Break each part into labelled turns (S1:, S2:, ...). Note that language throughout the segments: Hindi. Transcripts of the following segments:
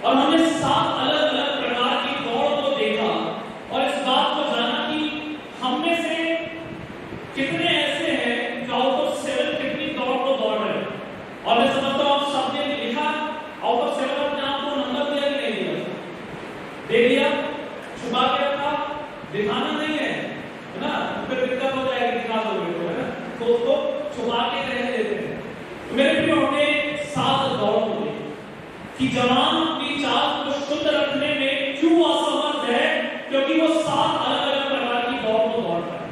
S1: और हमने 7 अलग-अलग प्रकार की दौड़ को देखा और इस बात को जाना कि हम में से कितने ऐसे हैं जो आउट ऑफ 7 कितनी दौड़ को दौड़ रहे हैं। और मैं समझता हूं आप सबने लिखा आउट ऑफ 7 अपने आप को नंबर दिया कि नहीं दिया? दे दिया, छुपा के रखा, दिखाना नहीं है ना, फिर दिक्कत हो जाएगी, दिखा दोगे तो, है ना, तो उसको छुपा के रहने देते हैं। मेरे प्रिय हमने 7 दौड़ को देखी कि जवान अपनी चाल को शुद्ध रखने में क्यों असमर्थ है, क्योंकि वो 7 अलग-अलग प्रकार की दौड़ को दौड़ रहा है।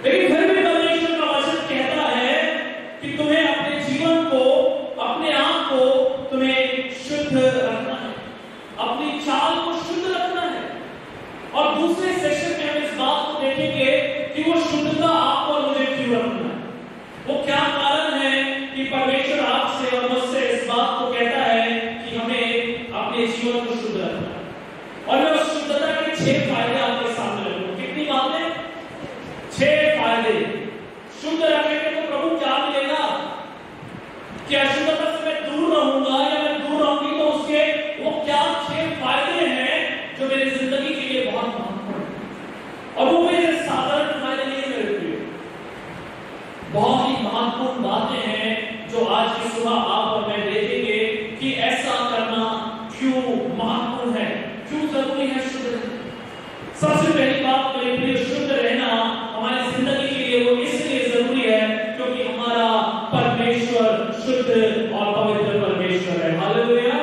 S1: लेकिन फिर भी परमेश्वर का वचन कहता है कि तुम्हें अपने जीवन को, अपने आप को तुम्हें शुद्ध रखना है, अपनी चाल को शुद्ध रखना है। और दूसरे सेशन में हम इस बात को देखेंगे कि वो शुद्धता आपको और मुझे क्यों रखना है, वो क्या कारण है कि परमेश्वर आपसे और मुझसे इस बात को कहता है कि हमें अपने जीवन को शुद्ध रखना है। और मैं उस शुद्धता के 6 फायदे आपके सामने रखूंगा। कितनी बातें? 6 फायदे। शुद्ध रखेंगे तो प्रभु क्या मिलेगा? कि अशुद्धता से मैं दूर रहूंगा या मैं दूर रहूंगी तो उसके वो क्या 6 फायदे हैं जो मेरी जिंदगी के लिए बहुत महत्वपूर्ण है। और वो कोई साधारण फायदे नहीं है मेरे लिए, बहुत ही महत्वपूर्ण बातें हैं जो आज की सुबह आप और मैं देखेंगे कि ऐसा करना क्यों महत्वपूर्ण है, क्यों जरूरी है शुद्ध रहना। सबसे पहली बात मेरे प्रिय, शुद्ध रहना हमारी जिंदगी के लिए वो इसलिए जरूरी है क्योंकि हमारा परमेश्वर शुद्ध और पवित्र परमेश्वर है। हालेलुया।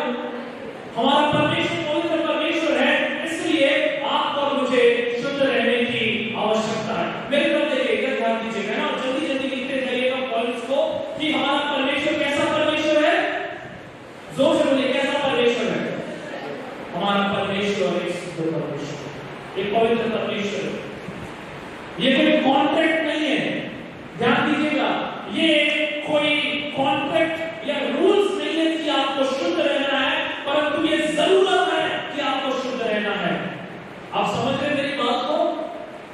S1: हमारा परमेश्वर पवित्र परमेश्वर है, इसलिए आप और मुझे शुद्ध रहने की आवश्यकता है। मेरे तरफ देखिए, ध्यान दीजिएगा ना, और जल्दी जल्दी लिखते जाइएगा पॉइंट्स को कि हमारा परमेश्वर कैसा परमेश्वर है। जोर से बोलिए, कैसा परमेश्वर है? हमारा परमेश्वर एक शुद्ध परमेश्वर, एक पवित्र परमेश्वर। ये कोई कॉन्ट्रैक्ट नहीं है, ध्यान दीजिएगा, ये कोई कॉन्ट्रैक्ट या रूल्स नहीं है कि आपको शुद्ध रहना है, परंतु ये जरूरत है कि आपको शुद्ध रहना है। आप समझ रहे मेरी बात को?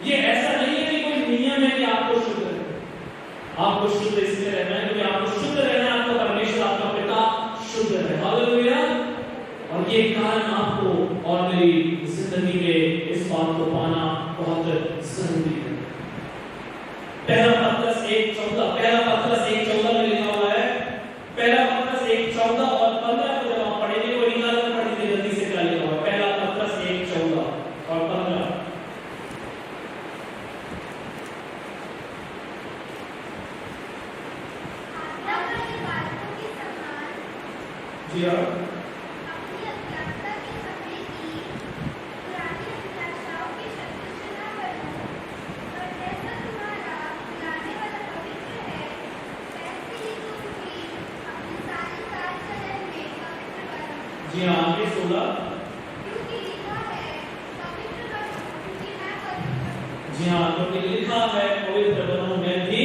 S1: ये ऐसा नहीं है कि कोई नियम है कि आपको शुद्ध रहना। आपको शुद्ध इसलिए रहना है क्योंकि आपको शुद्ध रहना है, आपका परमेश्वर, आपका पिता शुद्ध है। हालेलुया। और ये कारण आपको और मेरी जिंदगी में इस बात को पाना बहुत जरूरी है। पहला पत्रस 1:14, पहला पत्रस 1:14 में लिखा हुआ है, पहला पत्रस 1:14 और 15 को जब आप पढ़ेंगे, वो निकाल कर पढ़ लीजिए जल्दी से, क्या लिखा हुआ है। पहला पत्रस 1:14 और 15। जी हाँ, जी हाँ, आगे 16। जी हाँ, क्योंकि लिखा है पवित्र बनो, मैं भी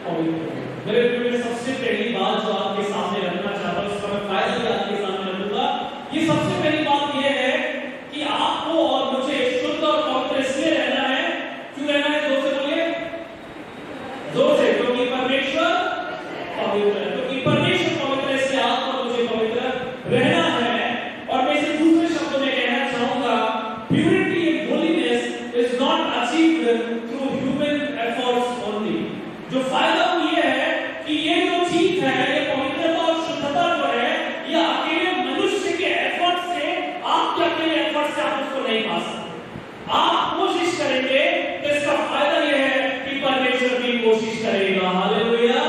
S1: पवित्र हूँ। मेरे प्रिय, सबसे पहली बात जो आपके सामने रखना चाहता हूँ, इसका मैं फायदा भी आपके सामने रखूंगा। ये सबसे पहली बात यह है कि आपको और मुझे शुद्ध और पवित्र इसलिए रहना है। क्यों रहना है? जोर से बोलिए, जोर से। क्योंकि परमेश्वर पवित्र है, क्योंकि परमेश्वर पवित्र है, इसलिए आपको और मुझे पवित्र रहना है। और मैं इसे दूसरे शब्दों में कहना चाहूंगा, purity and holiness is not achieved through human efforts only. जो फायदा वो ये है कि ये जो चीज है, ये पवित्रता और शुद्धता जो है, ये अकेले मनुष्य के एफर्ट से, आपके अकेले एफर्ट से आप उसको नहीं पा सकते। आप कोशिश करेंगे तो इसका फायदा ये है कि परमेश्वर भी कोशिश करेगा। हालेलुया।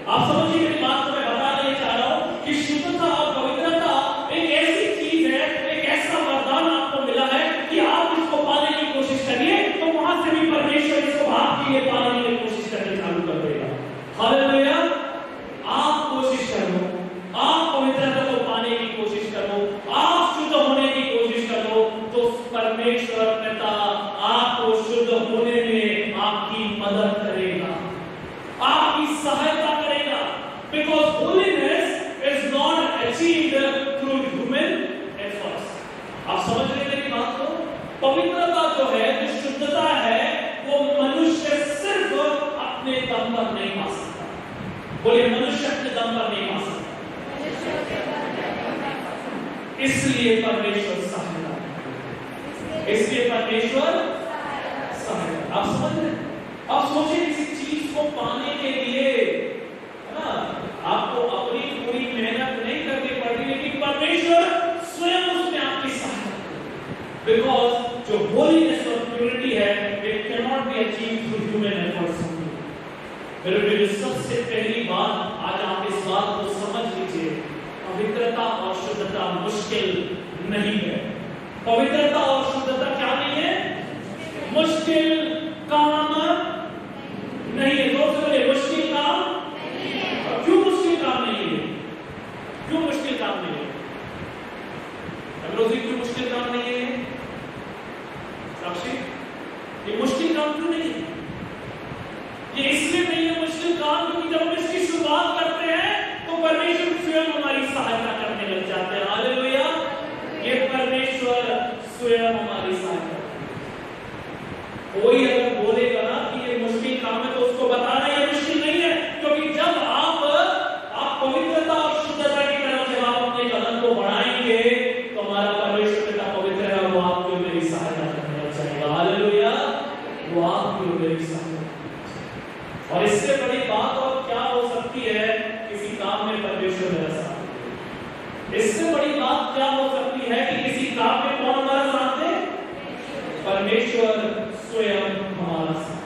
S1: आप समझिए मेरी बात को मैं बताना ये चाह रहा हूं कि शुद्धता और पवित्रता एक ऐसी चीज है, एक ऐसा वरदान आपको मिला है कि आप इसको पाने की कोशिश करिए तो वहां से भी परमेश्वर इसको आपके लिए पाने की कोशिश करनी चालू कर देगा। हालेलुया। आप कोशिश करो, आप पवित्रता को पाने की कोशिश करो, आप शुद्ध होने की कोशिश करो, तो परमेश्वर पिता आपको शुद्ध होने में आपकी मदद करेगा, आपकी सहायता करेगा। Because holiness is not achieved through human efforts. आप समझ रहे मेरी बात को? पवित्रता जो है, जो शुद्धता है, वो मनुष्य सिर्फ अपने दम पर नहीं पा सकता। बोले, मनुष्य अपने दम पर नहीं पा सकता। इसलिए परमेश्वर सहायता करता है, इसलिए परमेश्वर सहायता। आप समझ रहे हैं? आप सोचिए किसी चीज को पाने के लिए, है ना, आपको अपनी पूरी मेहनत नहीं करनी पड़ती, लेकिन परमेश्वर स्वयं उसमें आपकी सहायता करता है। बिकॉज जो होलीनेस और प्योरिटी है, it can not be achieved through human efforts. मेरे प्रिय, सबसे पहली बात आज आप इस बात को समझ लीजिए, पवित्रता और शुद्धता मुश्किल नहीं है। पवित्रता और शुद्धता क्या नहीं है? मुश्किल काम नहीं है। जोर से बोलिए, मुश्किल काम नहीं है। क्यों मुश्किल काम नहीं है? क्यों मुश्किल काम नहीं है? क्यों मुश्किल काम नहीं है? साक्षी, ये मुश्किल काम क्यों नहीं है? ये इसलिए नहीं है मुश्किल काम क्योंकि जब हम इसकी शुरुआत करते हैं तो परमेश्वर स्वयं हमारी सहायता करने लग जाते हैं। हालेलुया! ये परमेश्वर स्वयं हमारी सहायता। कोई अगर बोलेगा ना कि ये मुश्किल काम है तो उसको बताना ये मुश्किल नहीं है, क्योंकि जब आप पवित्रता और शुद्धता की तरफ जब आप अपने कदम को बढ़ाएंगे तो हमारा परमेश्वर पिता पवित्र है, वो आपकी और मेरी सहायता करने लग जाएगा। हालेलुया! वो आपकी और मेरी सहायता। और इससे बड़ी बात और क्या हो सकती है किसी काम में परमेश्वर मेरा साथ? इससे बड़ी बात क्या हो सकती है कि किसी काम में कौन हमारा साथ दे? परमेश्वर स्वयं हमारा साथ।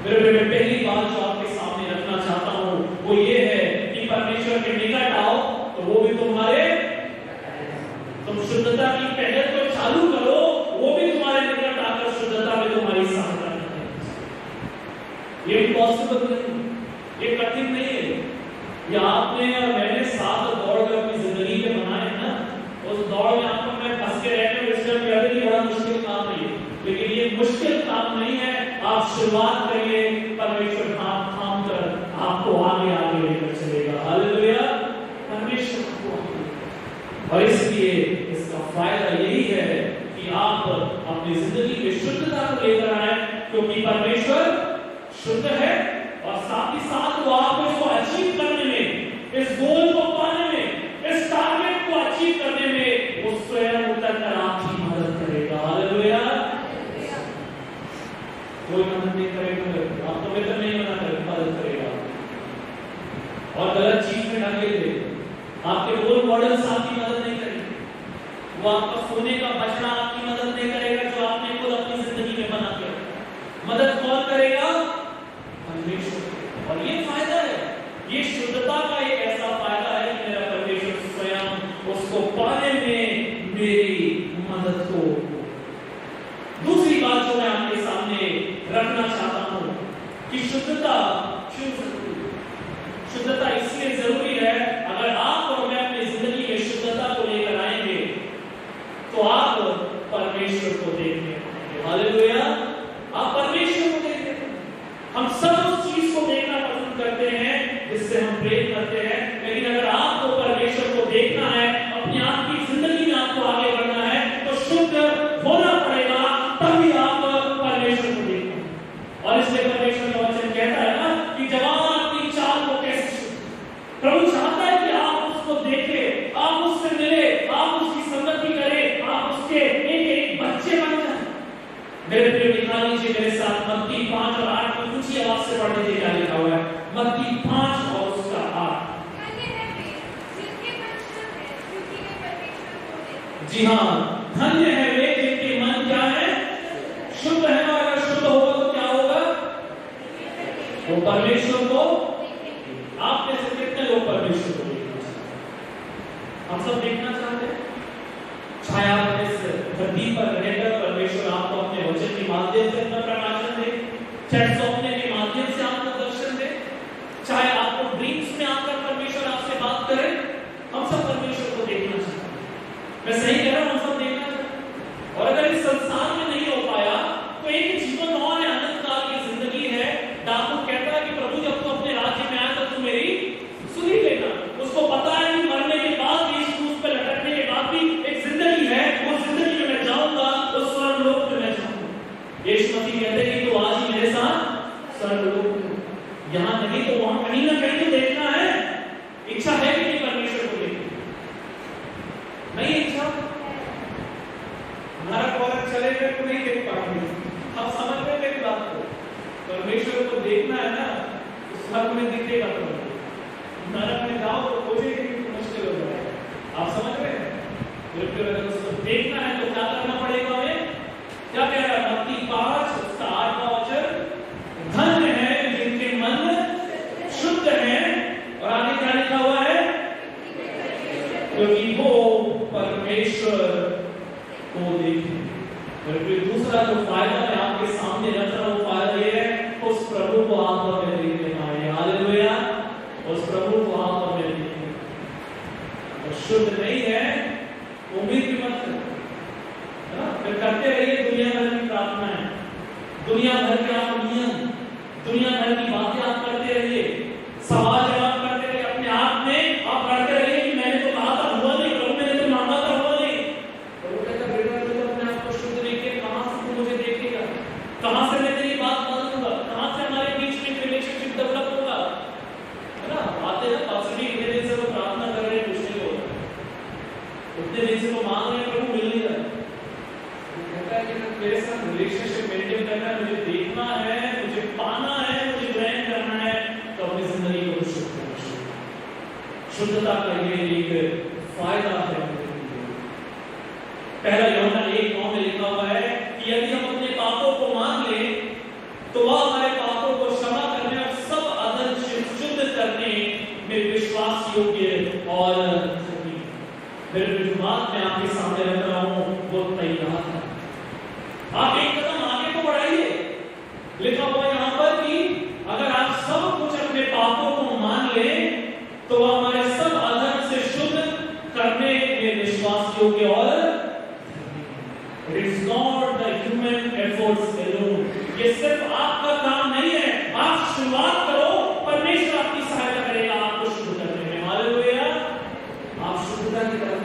S1: मेरे पहली बात जो आपके सामने रखना चाहता हूं वो ये है कि परमेश्वर के निकट आओ तो वो भी तुम्हारे, तुम शुद्धता की पहल को चालू करो, वो भी तुम्हारे निकट आकर शुद्धता में तुम्हारी सहायता। ये पॉसिबल नहीं, ये कठिन नहीं है। ये आपने और मैंने साथ दौड़ कर अपनी जिंदगी में बनाए ना, उस दौड़ में आपको मैं फंस के रहकर डिस्टर्ब कर देंगे, बड़ा मुश्किल काम नहीं है। लेकिन ये मुश्किल काम नहीं है। आप शुरुआत करिए, परमेश्वर हाथ थाम कर आपको आगे आगे लेकर चलेगा। हालेलुया! परमेश्वर आपको आगे। और इसलिए इसका फायदा यही है कि आप अपनी जिंदगी में शुद्धता को लेकर आए, क्योंकि परमेश्वर शुद्ध है और साथ ही साथ वो आपको इसको अचीव करने में, इस गोल को पाने में, इस टारगेट को अचीव करने में वो स्वयं उतर कर आपकी मदद करेगा। हालेलुया! कोई मदद नहीं करेगा, आप तो मित्र नहीं बना कर मदद करेगा। और गलत चीज में डाले थे आपके रोल मॉडल्स आपकी मदद नहीं करेंगे। वो आपका सोने का बचना आपकी मदद नहीं करेगा जो आपने खुद अपनी जिंदगी में बना के। मदद कौन करेगा? परमेश्वर। और ये फायदा है, ये शुद्धता का एक ऐसा फायदा है कि मेरा परमेश्वर स्वयं उसको पाने में मेरी मदद को। दूसरी बात जो मैं आपके सामने रखना चाहता हूं कि शुद्धता क्यों जरूरी है? शुद्धता इसलिए जरूरी है, अगर आप और मैं अपनी जिंदगी में शुद्धता को लेकर आएंगे तो आप परमेश्वर को देखने पाएंगे। हालेलुया! आप परमेश्वर को देखते हैं। हम सब उस चीज को देखना पसंद करते हैं जिससे हम प्रेम करते हैं, लेकिन अगर आपको परमेश्वर को देखना है, अपनी आपकी जिंदगी में आपको आगे बढ़ना है, तो शुद्ध होना पड़ेगा, तभी आप परमेश्वर को देखना। और इसलिए परमेश्वर का वचन कहता है ना कि जवान अपनी चाल को कैसे शुद्ध। प्रभु चाहता है कि आप उसको देखें, आप उससे मिले, आप उसकी संगति करें, आप उसके एक बच्चे बन जाए। मेरे प्रिय, लिखा लीजिए मेरे साथ मत्ती 5 और 8 को ऊंची आवाज से पढ़ लीजिए क्या लिखा हुआ है। मत्ती 5 और उसका 8। जी हाँ, धन्य है वे जिनके मन क्या है? शुद्ध है। और अगर शुद्ध होगा तो क्या होगा? वो परमेश्वर को। आप में से कितने लोग परमेश्वर को देखना चाहते हैं? हम सब देखना चाहते हैं। छाया इस धरती पर रहकर परमेश्वर आपको अपने वचन के माध्यम से अपना प्रकाशन दे, चाहे सौंपने के माध्यम से आपको दर्शन दे, चाहे आपको ड्रीम्स में आकर परमेश्वर आपसे बात करे। हम सब परमेश्वर को देखना चाहते हैं। मैं सही कह रहा हूं? हम सब देखना चाहते हैं। और अगर इस संसार में नहीं हो पाया तो एक जीवन और है, अनंत काल की जिंदगी है। दाऊद कहता है कि प्रभु जब तू अपने राज्य में आया तो तू मेरी सुनी लेना। उसको पता है कि मरने के बाद भी, इस क्रूस पे लटकने के बाद भी एक जिंदगी है, वो जिंदगी में मैं जाऊंगा, उस स्वर्गलोक में मैं जाऊंगा। यीशु मसीह कहते हैं कि तू आज ही मेरे साथ स्वर्गलोक में, यहां नहीं तो वहां कहीं ना कहीं तो देखना है। इच्छा है कि नहीं परमेश्वर को देखना? नहीं नरक वरक चले गए तो नहीं देख पाएंगे। हम समझ रहे हैं मेरी बात को? परमेश्वर को देखना है ना, तो स्वर्ग में दिखेगा तो नरक में जाओ तो खोजेंगे कि मुश्किल हो जाएगा। आप समझ रहे हैं? बिल्कुल। अगर उसको देखना है तो क्या करना पड़ेगा हमें? क्या कह रहा है मत्ती 5 उसका 8 का वचन, धन्य है जिनके मन शुद्ध हैं, और आगे क्या लिखा हुआ है? क्योंकि वो परमेश्वर को देखेंगे। और फिर दूसरा जो फायदा मैं आपके सामने रख रहा हूं, फायदा ये है उस प्रभु को आत्मा में देखने का है। हालेलुया। उस प्रभु को आत्मा में देखने का। और शुद्ध नहीं है उम्मीद भी मत करो, है ना? फिर करते रहिए दुनिया भर की प्रार्थनाएं, दुनिया भर के आप नियम, दुनिया भर की बातें आप करते रहिए, सवाल जवाब करते रहिए, अपने आप में आप करते रहिए कि मैंने तो कहा था हुआ नहीं, प्रभु मैंने तो मांगा था हुआ नहीं। और वो कहता बेटा तो अपने आप को शुद्ध देखे, कहां से तू मुझे देखेगा, कहां से मैं तेरी बात मानूंगा, कहां से हमारे बीच में रिलेशनशिप डेवलप होगा, है ना? बातें ना पास भी इतने दिन से वो प्रार्थना कर रहे हैं, कुछ नहीं हो रहा, उतने दिन से वो मांग रहे हैं, प्रभु मिल नहीं रहा। कहता है कि मेरे साथ रिलेशनशिप मेंटेन करना है, मुझे देखना है, मुझे पाना है, मुझे ग्रहण करना है, तो अपनी जिंदगी को शुद्ध करना चाहिए। शुद्धता का ये एक फायदा है। पहला यूहन्ना 1:9 में लिखा हुआ है कि यदि हम अपने पापों को मान लें तो वह हमारे पापों को क्षमा करने और सब अधर्म से शुद्ध करने में विश्वास योग्य और सही। मेरे जो बात मैं आपके सामने रख रहा हूं वो तैयार है। आप एक कदम आगे को बढ़ाइए। लिखा हुआ यहाँ पर कि अगर आप सब कुछ अपने पापों को मान लें तो वह हमारे सब अधर्म से शुद्ध करने में विश्वास योग्य और it is not the human efforts alone. ये सिर्फ आपका काम नहीं है। आप शुरुआत करो, परमेश्वर आपकी सहायता करेगा आपको शुद्ध करने में। हालेलुया। आप शुद्धता की तरफ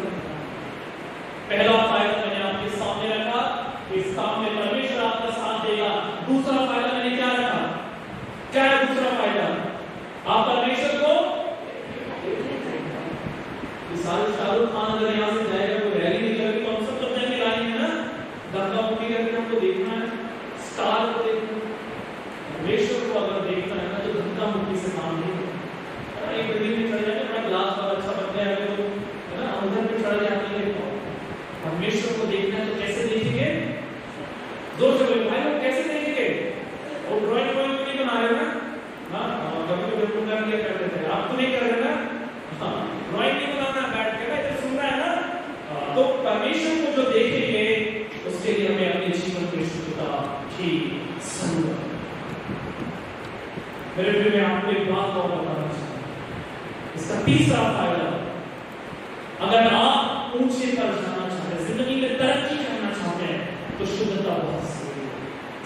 S1: पहला फायदा मैंने आपके सामने रखा, इस काम में परमेश्वर आपका साथ देगा। दूसरा फायदा मैंने क्या रखा? क्या है दूसरा फायदा? आप परमेश्वर को शाहरुख खान अगर यहाँ से जाएगा तो रैली निकलेगी तो हम सब तो जाएंगे लाइन में ना, दंगा मुक्की करके हमको देखना है, स्टार को देखना है। परमेश्वर को अगर देखना है ना तो दंगा मुक्की से काम नहीं होगा। एक बिल्डिंग में चढ़ जाएगा, बड़ा ग्लास वाला अच्छा बन गया है तो, है ना, उधर पे चढ़ जाते हैं। परमेश्वर को देखना है तो कैसे देखेंगे? जोर से बोलिए भाई, लोग कैसे देखेंगे? वो ड्राइंग नहीं बना रहे ना? हाँ, कभी कभी तुम कर लिया करते थे, आप तो नहीं कर रहे ना? हाँ, ड्राइंग नहीं बनाना, बैठ के ना सुन रहा है ना? तो परमेश्वर को जो देखेंगे उसके लिए हमें अपने जीवन की शुद्धता की जरूरत है। मेरे प्रिय, मैं आपको एक बात और बताना चाहता हूं। इसका तीसरा फायदा, अगर आप ऊंचे पर जाना चाहते हैं, जिंदगी में तरक्की करना चाहते हैं तो शुद्धता बहुत जरूरी है।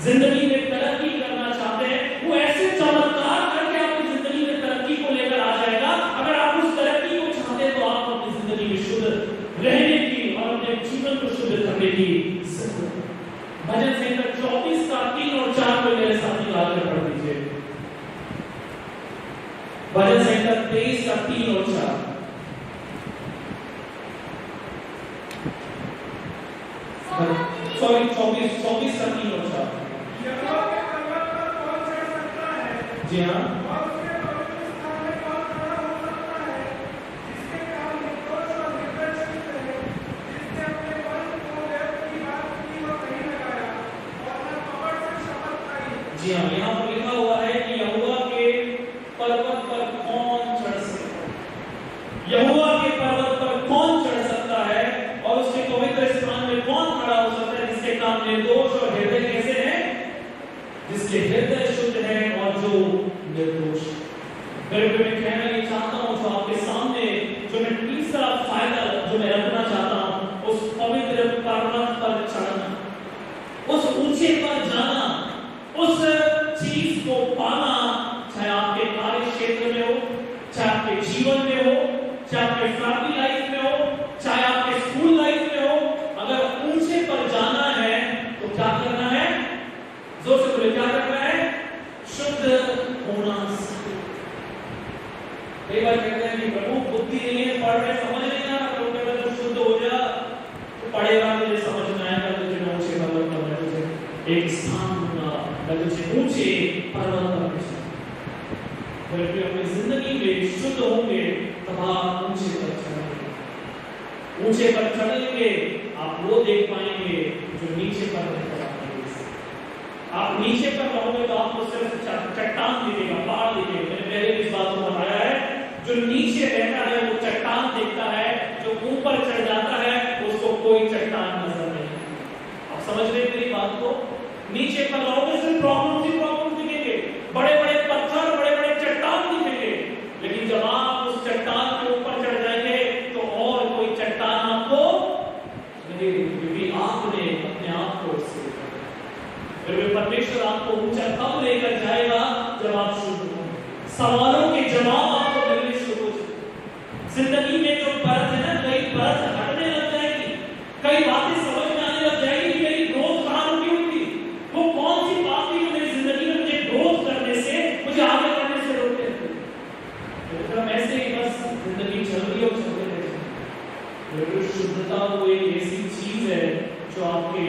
S1: जिंदगी में तरक्की करना चाहते हैं, वो ऐसे चमत्कार करके आपकी जिंदगी में तरक्की को लेकर आ जाएगा। अगर आप उस तरक्की को चाहते हैं तो आप अपनी जिंदगी में शुद्ध रहने की और अपने जीवन को शुद्ध करने की जरूरत है। भजन संहिता 24 का 3 और 4 को मेरे साथ निकाल कर पढ़ दीजिए। भजन संहिता 23 का 3 और 4। सॉरी 24 का 3 और 4। जी हाँ, जी हाँ, यहाँ पर लिखा हुआ है कि यहोवा के पर्वत पर कौन चढ़ सकता है? यहोवा के पर्वत पर कौन चढ़ सकता है और उसके पवित्र स्थान में कौन खड़ा हो सकता है? जिसके काम निर्दोष और हृदय कैसे हैं? जिसके हृदय शुद्ध है और जो निर्दोष। मेरे को मैं कहना ये चाहता हूँ, जो आपके सामने जो मैं तीसरा फायदा जो मैं रखना चाहता हूँ, उस पवित्र पर्वत पर चढ़ना, उस ऊंचे पर जाना, उस चीज को पाना, चाहे आपके कार्य क्षेत्र में हो, चाहे आपके जीवन में हो, चाहे आपके फैमिली लाइफ में हो, चाहे आपके स्कूल लाइफ में हो, अगर ऊंचे पर जाना है तो क्या करना है? जोर से बोले, क्या करना है? शुद्ध होना। कई बार कहते हैं कि प्रभु बुद्धि नहीं है, पढ़ रहे समझ नहीं आ रहा, प्रभु कहते हैं शुद्ध हो जा, एक स्थान दूंगा, मैं तुझे ऊंचे पर्वत पर ले जाऊंगा। फिर भी अपनी जिंदगी में शुद्ध होंगे तब आप ऊंचे पर चढ़ेंगे। ऊंचे पर चढ़ेंगे आप वो देख पाएंगे जो नीचे पर रहकर आप नीचे पर रहोगे तो आपको सिर्फ चट्टान दिखेगा, पहाड़ दिखेगा। मैंने पहले इस बात को बताया है, जो नीचे रहता है वो चट्टान देखता है, जो ऊपर चढ़ जाता है उसको कोई चट्टान नजर नहीं। आप समझ रहे हैं मेरी बात को? नीचे पर रहोगे सिर्फ प्रॉब्लम दिखेंगे, बड़े बड़े पत्थर, बड़े बड़े चट्टान दिखेंगे, लेकिन जब आप उस चट्टान के ऊपर चढ़ जाएंगे तो और कोई चट्टान आपको नहीं दिखेगी, क्योंकि आपने अपने आप को फिर परमेश्वर आपको ऊंचा तब लेकर जाएगा जब आप शुद्ध होंगे। सवालों के जवाब आपको मिलने शुरू हो जाएंगे। जिंदगी में जो परत है ना, कई परत हटने लग जाएगी, कई बातें समझ में आने लग जाएगी कि मेरी ग्रोथ कहां रुकी होगी, वो कौन सी बात थी जो मेरी जिंदगी में मुझे ग्रोथ करने से, मुझे आगे बढ़ने से रोक देती है। तो ऐसे ही बस जिंदगी चल रही है और चलते रहेगी। शुद्धता वो एक ऐसी चीज है जो आपके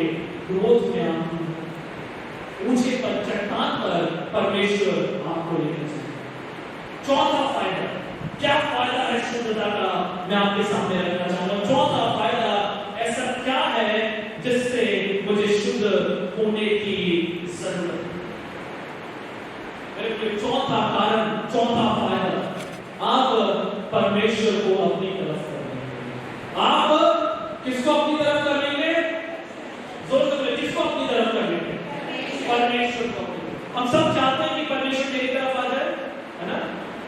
S1: ग्रोथ में आती है। ऊंचे पर चट्टान पर परमेश्वर आपको लेकर चलेगा। चौथा फायदा, क्या फायदा है शुद्धता का, मैं आपके सामने रखना चाहूंगा। चौथा फायदा ऐसा क्या है जिससे मुझे शुद्ध होने की जरूरत है? चौथा कारण, चौथा फायदा, आप परमेश्वर को अपनी तरफ करेंगे। आप किसको अपनी तरफ करेंगे? जोर से किसको अपनी तरफ करेंगे? परमेश्वर को। हम सब चाहते हैं कि परमेश्वर मेरी तरफ आ जाए, है ना?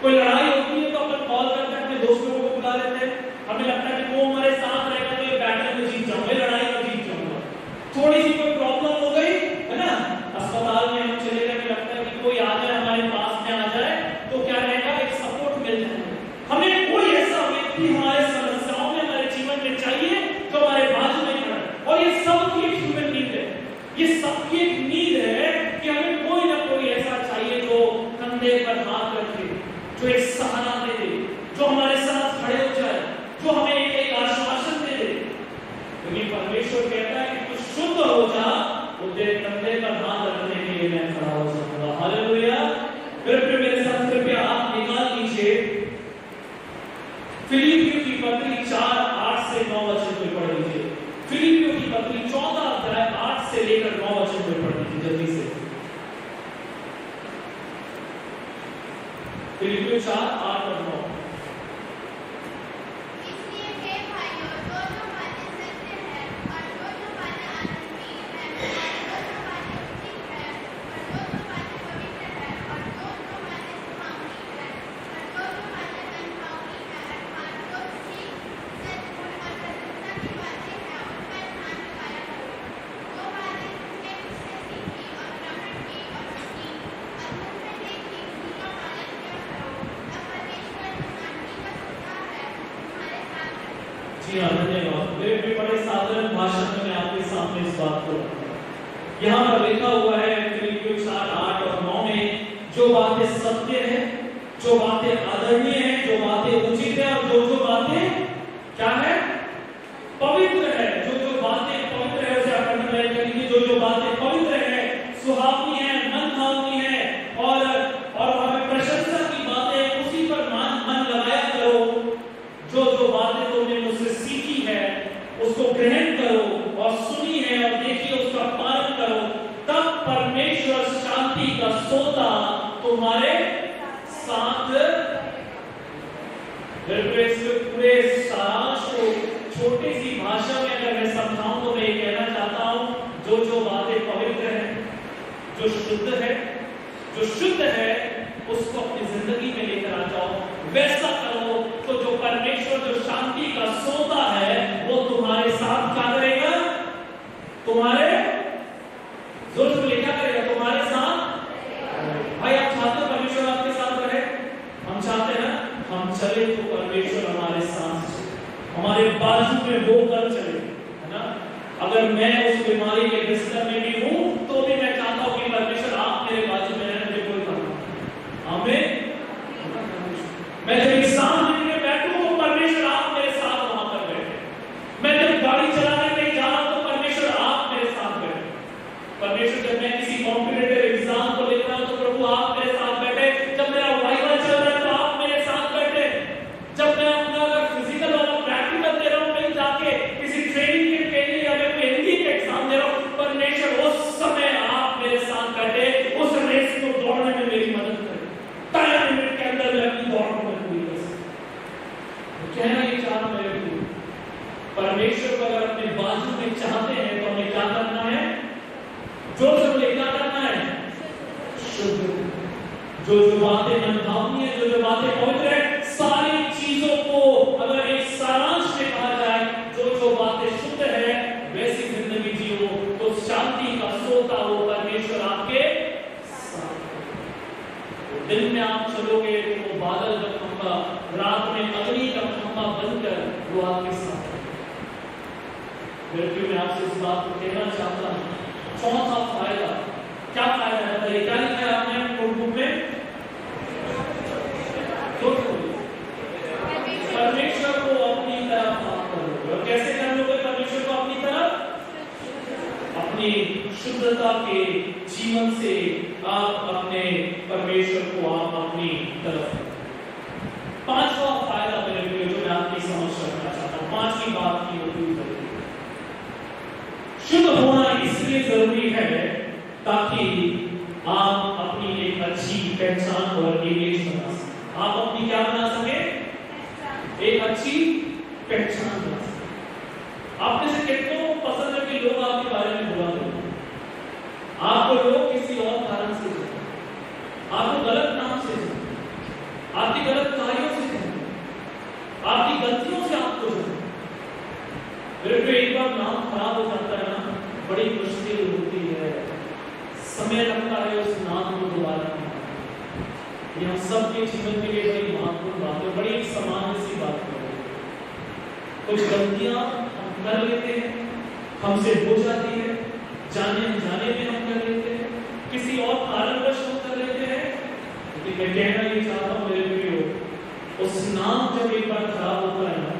S1: कोई लड़ाई होती है तो अपन कॉल करते हैं, अपने दोस्तों को बुला लेते हैं, हमें लगता है कि वो हमारे साथ रहेगा तो ये बैटल में जीत जाऊंगा, लड़ाई में जीत जाऊंगा। थोड़ी सी कोई प्रॉब्लम हो गई, है ना, अस्पताल में हम चले गए, लगता है कि कोई आ जाए हमारे पास में आ जाए तो क्या रहेगा, एक सपोर्ट मिल जाएगा। हमें कोई ऐसा व्यक्ति हमारे समस्याओं में, हमारे जीवन में चाहिए जो हमारे बाजू में खड़ा है। और ये सबकी एक ह्यूमन नीड है, ये सबकी एक नीड है कि हमें कोई ना कोई ऐसा चाहिए जो कंधे पर हाथ रखे, जो एक सहारा दे दे, जो हमारे साथ खड़े हो जाए, जो हमें एक आश्वासन दे दे। क्योंकि परमेश्वर कहता है कि तू शुद्ध हो जा, तो तेरे कंधे पर हाथ रखने के लिए मैं खड़ा हो सकूंगा। हालेलुया। फिर मेरे साथ कृपया आप निकाल लीजिए फिलिपियों की पत्री 4:8 से 9 वचन को पढ़ लीजिए। फिलिपियों की पत्री 14 अध्याय 8 से लेकर 9 वचन को पढ़ लीजिए जल्दी से। फिलिपियों 4:8 और 9। धन्यवाद। बड़े साधारण भाषा में मैं आपके सामने इस बात को यहाँ पर लिखा हुआ है फिलिपियों 4:8 और 9 में, जो बातें सत्य है, जो बातें आदरणीय है, जो बातें उचित है और जो बातें क्या है, पवित्र है, जो बातें पवित्र है उसे आप अंडरलाइन करेंगे। जो बातें पवित्र है, सुहावनी है, मनभावनी है और हमें प्रशंसा की बातें, उसी पर मन लगाया करो। जो बातें तुमने मुझसे सीखी है उसको ग्रहण करो और सुनी है और देखिए उसका पालन करो, तब परमेश्वर शांति का सोता तुम्हारे साथ। पूरे सारांश को छोटी सी भाषा में अगर मैं समझाऊं तो मैं ये कहना चाहता हूं, जो बातें पवित्र है, जो शुद्ध है उसको अपनी जिंदगी में लेकर आ जाओ, वैसा करो तो जो परमेश्वर, जो शांति का सोता है, वो तुम्हारे साथ क्या करेगा? तुम्हारे जोर से क्या करेगा? तुम्हारे साथ। भाई आप चाहते हो परमेश्वर आपके साथ रहे? हम चाहते हैं ना, हम चले तो परमेश्वर हमारे साथ, हमारे बाजू में वो कर चले, है ना? अगर मैं उस बीमारी के बिस्तर में भी हूं तो भी मैं चाहता हूं कि परमेश्वर आप मेरे बाजू में रहें, मुझे कोई काम। आमीन। मैं जब एग्जाम देने बैठूं तो परमेश्वर आप मेरे साथ वहां पर बैठे। मैं जब गाड़ी चलाने के लिए जा रहा हूं तो परमेश्वर आप मेरे साथ बैठे। परमेश्वर जब जो जो बातें मनभावनी है, जो जो बातें पवित्र है, सारी चीजों को अगर एक सारांश में कहा जाए, जो जो बातें शुद्ध है वैसी जिंदगी जियो, तो शांति का सोता हो परमेश्वर आपके साथ। दिन में आप चलोगे तो बादल का खंभा, रात में अग्नि का खंभा बनकर वो आपके साथ है। मैं आपसे इस बात को कहना चाहता हूँ। चौथा फायदा, क्या फायदा है बताइए? क्या लिखा है आपने नोटबुक में? परमेश्वर को अपनी तरफ आप करोगे। और कैसे कर लोगे परमेश्वर को अपनी तरफ? अपनी शुद्धता के जीवन से आप अपने परमेश्वर को आप अपनी तरफ। पांचवा फायदा मेरे लिए जो मैं आपकी समझ रखना चाहता हूँ, पांचवी बात की होती है, शुद्ध होना इसलिए जरूरी है ताकि आप अपनी एक अच्छी पहचान और इमेज बना सकें। आप अपनी क्या बना सके? एक अच्छी पहचान बना सके। आप में से कितनों को पसंद है कि लोग आपके बारे में बुरा बोलें? आपको लोग किसी और कारण से जाने, आपको गलत नाम से जाने, आपकी गलत कार्यों से जाने, आपकी गलतियों से आपको जाने। मेरे एक बार नाम खराब हो जाता है ना, बड़ी मुश्किल होती है, समय लगता है उस नाम को दोबारा पाना। ये हम सबके जीवन के लिए बड़ी महत्वपूर्ण बात है, बड़ी सामान्य सी बात है। कुछ गलतियां हम कर लेते हैं, हमसे हो जाती है, जाने अनजाने में हम कर लेते हैं, किसी और कारणवश हम कर लेते हैं। लेकिन मैं कहना ये चाहता हूँ मेरे प्रियो, उस नाम जब एक बार खराब होता है ना,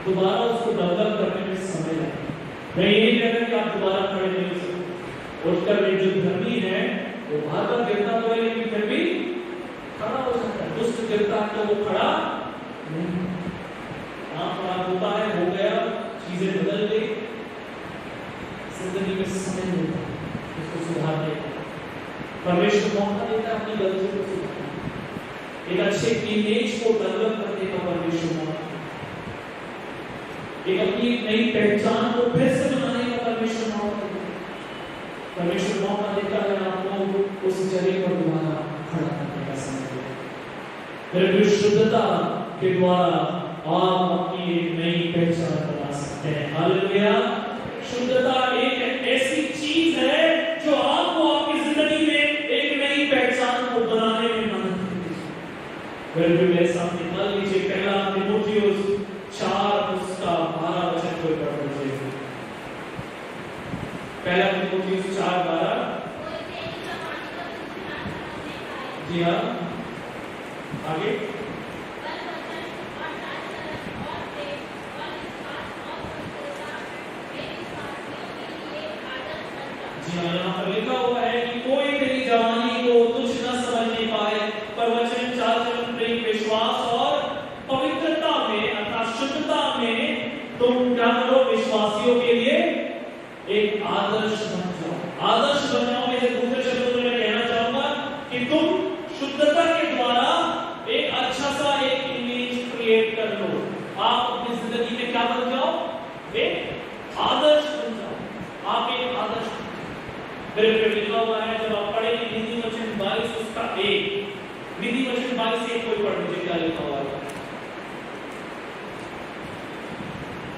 S1: दोबारा उसको डेवलप करने में समय लगता है। मैं यही कह रहा कि आप दोबारा खड़े नहीं हो सकते। उठकर जो धर्मी है वो बार बार गिरता तो है, लेकिन फिर भी खड़ा हो सकता है। दुष्ट गिरता तो वो खड़ा नहीं। खराब होता है, हो गया, चीजें बदल गई, जिंदगी में समय मिलता है उसको सुधारने का। परमेश्वर मौका देता है अपनी गलतियों को सुधारने, एक अच्छे इमेज को डेवलप करने का परमेश्वर मौका, एक अपनी नई पहचान को फिर से बनाने का परमेश्वर मौका देता है। परमेश्वर मौका देता है आपको उस जगह पर दोबारा खड़ा करने का समय। फिर शुद्धता के द्वारा आप अपनी एक नई पहचान बना सकते हैं। हालेलुया। शुद्धता एक ऐसी चीज है जो आपको आपकी जिंदगी में एक नई पहचान को बनाने में मदद करती है। मेरे सामने मान लीजिए पहला तीमुथियुस 4 उसका 12 वचन को पढ़ लीजिए। पहला तीमुथियुस 4:12। जी हाँ, आगे। जी हाँ, यहाँ पर लिखा हुआ है कि कोई तेरी जवानी को तुच्छ न समझने पाए, पर वचन, चाल चलन, प्रेम, विश्वास और पवित्रता में अर्थात शुद्धता में तुम क्या करो? विश्वासियों के लिए एक आदर्श बन जाओ। आदर्श बन जाओ मेरे दूसरे शब्दों में मैं कहना चाहूंगा कि तुम शुद्धता के द्वारा एक अच्छा सा एक इमेज क्रिएट कर लो। आप अपनी जिंदगी में क्या बन जाओ? एक आदर्श बन जाओ। आप एक आदर्श। मेरे पे लिखा हुआ है, जब आप पढ़ेंगे नीति वचन 22 उसका 1, नीति वचन 22:1 कोई पढ़ लीजिए क्या लिखा हुआ है।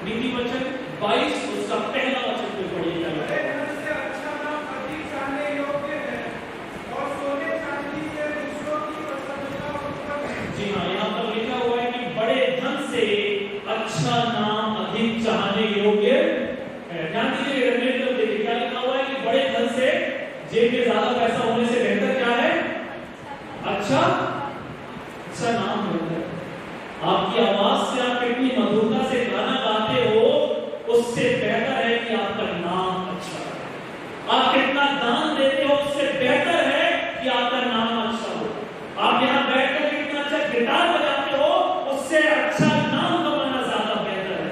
S1: नीति वचन 22 उसका पहला वचन कोई पढ़िए क्या लिखा है। जी हाँ, यहाँ पर लिखा हुआ है कि बड़े धन से अच्छा नाम अधिक चाहने योग्य है। ध्यान दीजिए, देखिए क्या लिखा हुआ है कि बड़े धन से, जेब में ज्यादा पैसा होने से बेहतर क्या है? अच्छा नाम बेहतर है। आपकी आवाज से आप कितनी मधुरता से गाना गाते हो, उससे बेहतर है कि आपका नाम अच्छा है। आप कितना दान देते हो, उससे बेहतर है कि आपका नाम अच्छा हो। आप यहाँ बैठकर कितना अच्छा गिटार बजाते हो, उससे अच्छा नाम कमाना ज्यादा बेहतर है।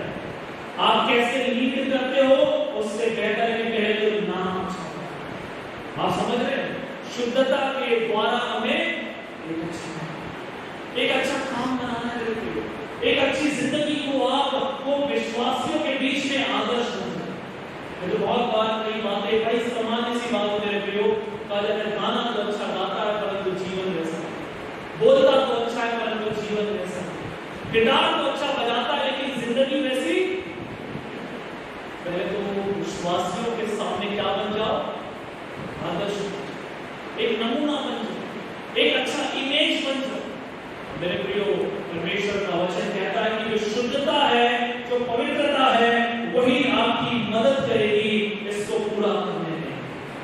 S1: आप कैसे लीड करते हो, उससे बेहतर है कि पहले तो नाम अच्छा हो। आप समझ रहे हैं? शुद्धता के द्वारा हमें एक अच्छा काम बनाना है, एक अच्छी जिंदगी को आपको विश्वासियों के बीच में आदर्श बनना है। तो बहुत बार कई बातें बड़ी सामान्य सी बात मेरे प्रियो, कहा जाता है गाना तो अच्छा गाता है परंतु जीवन वैसा। बोलता तो अच्छा है परंतु जीवन वैसा नहीं। गिटार तो अच्छा बजाता है लेकिन जिंदगी वैसी। पहले तो विश्वासियों के सामने क्या बन जाओ, आदर्श, एक नमूना बन जाओ, एक अच्छा इमेज बन जाओ। मेरे प्रियो, परमेश्वर का वचन कहता है कि जो शुद्धता है, जो पवित्रता है, वही आपकी मदद करेगी इसको पूरा करने में।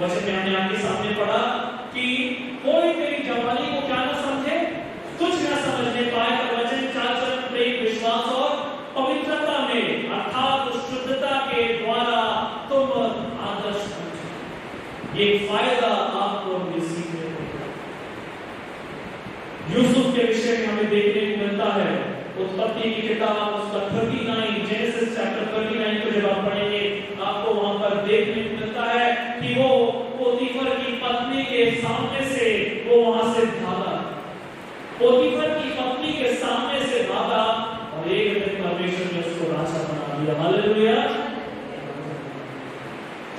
S1: वचन में हमने आपके सामने पढ़ा कि कोई तेरी जवानी को क्या ना समझे, कुछ ना समझने पाए, पर वचन चाल चलन प्रेम विश्वास और पवित्रता में अर्थात शुद्धता के द्वारा तुम आदर्श बन जाओ। ये फायदा आपको अपने सीखने को मिला। यूसुफ के विषय में हमें देखने को मिलता है, उत्पत्ति की किताब उसका 39 जेनेसिस चैप्टर 39 को जब आप पढ़ेंगे आपको वहां पर देखने को मिलता है कि वो पोतीफर की पत्नी के सामने से वो वहां से भागा। पोतीफर की पत्नी के सामने से भागा और एक दिन परमेश्वर ने उसको राजा बना दिया। हालेलुया।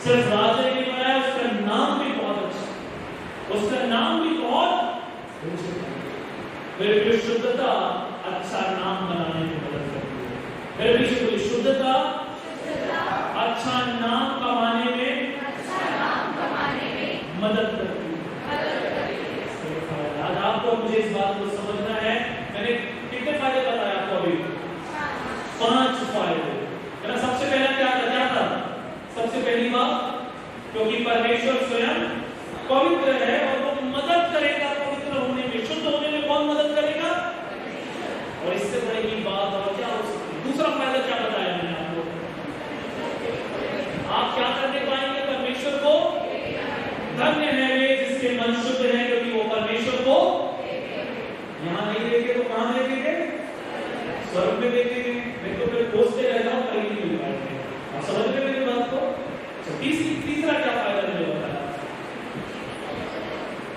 S1: सिर्फ राजा ही नहीं बनाया, उसका नाम भी बहुत अच्छा, उसका नाम भी बहुत मेरे शुद्धता अच्छा नाम बनाने में मदद करती है। मेरे शुद्धता अच्छा नाम कमाने में मदद करती है। आज आपको मुझे इस बात को समझना है। मैंने कितने फायदे बताए आपको अभी? 5 फायदे। मेरा सबसे पहला क्या था? सबसे पहली बात, क्योंकि परमेश्वर स्वयं पवित्र है और वो मदद करेगा पवित्र होने में, शुद्ध होने में। कौन मदद करेगा? और इससे बड़ी बात और क्या हो सकती है? दूसरा फायदा क्या बताया मैंने आपको? आप क्या करने पाएंगे? परमेश्वर को धन्य है वे जिसके मन शुद्ध है, क्योंकि वो परमेश्वर को यहाँ नहीं देखे तो कहां देखेंगे? स्वर्ग में देखेंगे। मैं तो फिर खोजते रह जाऊं, कहीं नहीं मिल पाएंगे। आप समझ रहे मेरी बात को? तीसरा क्या फायदा मैंने बताया?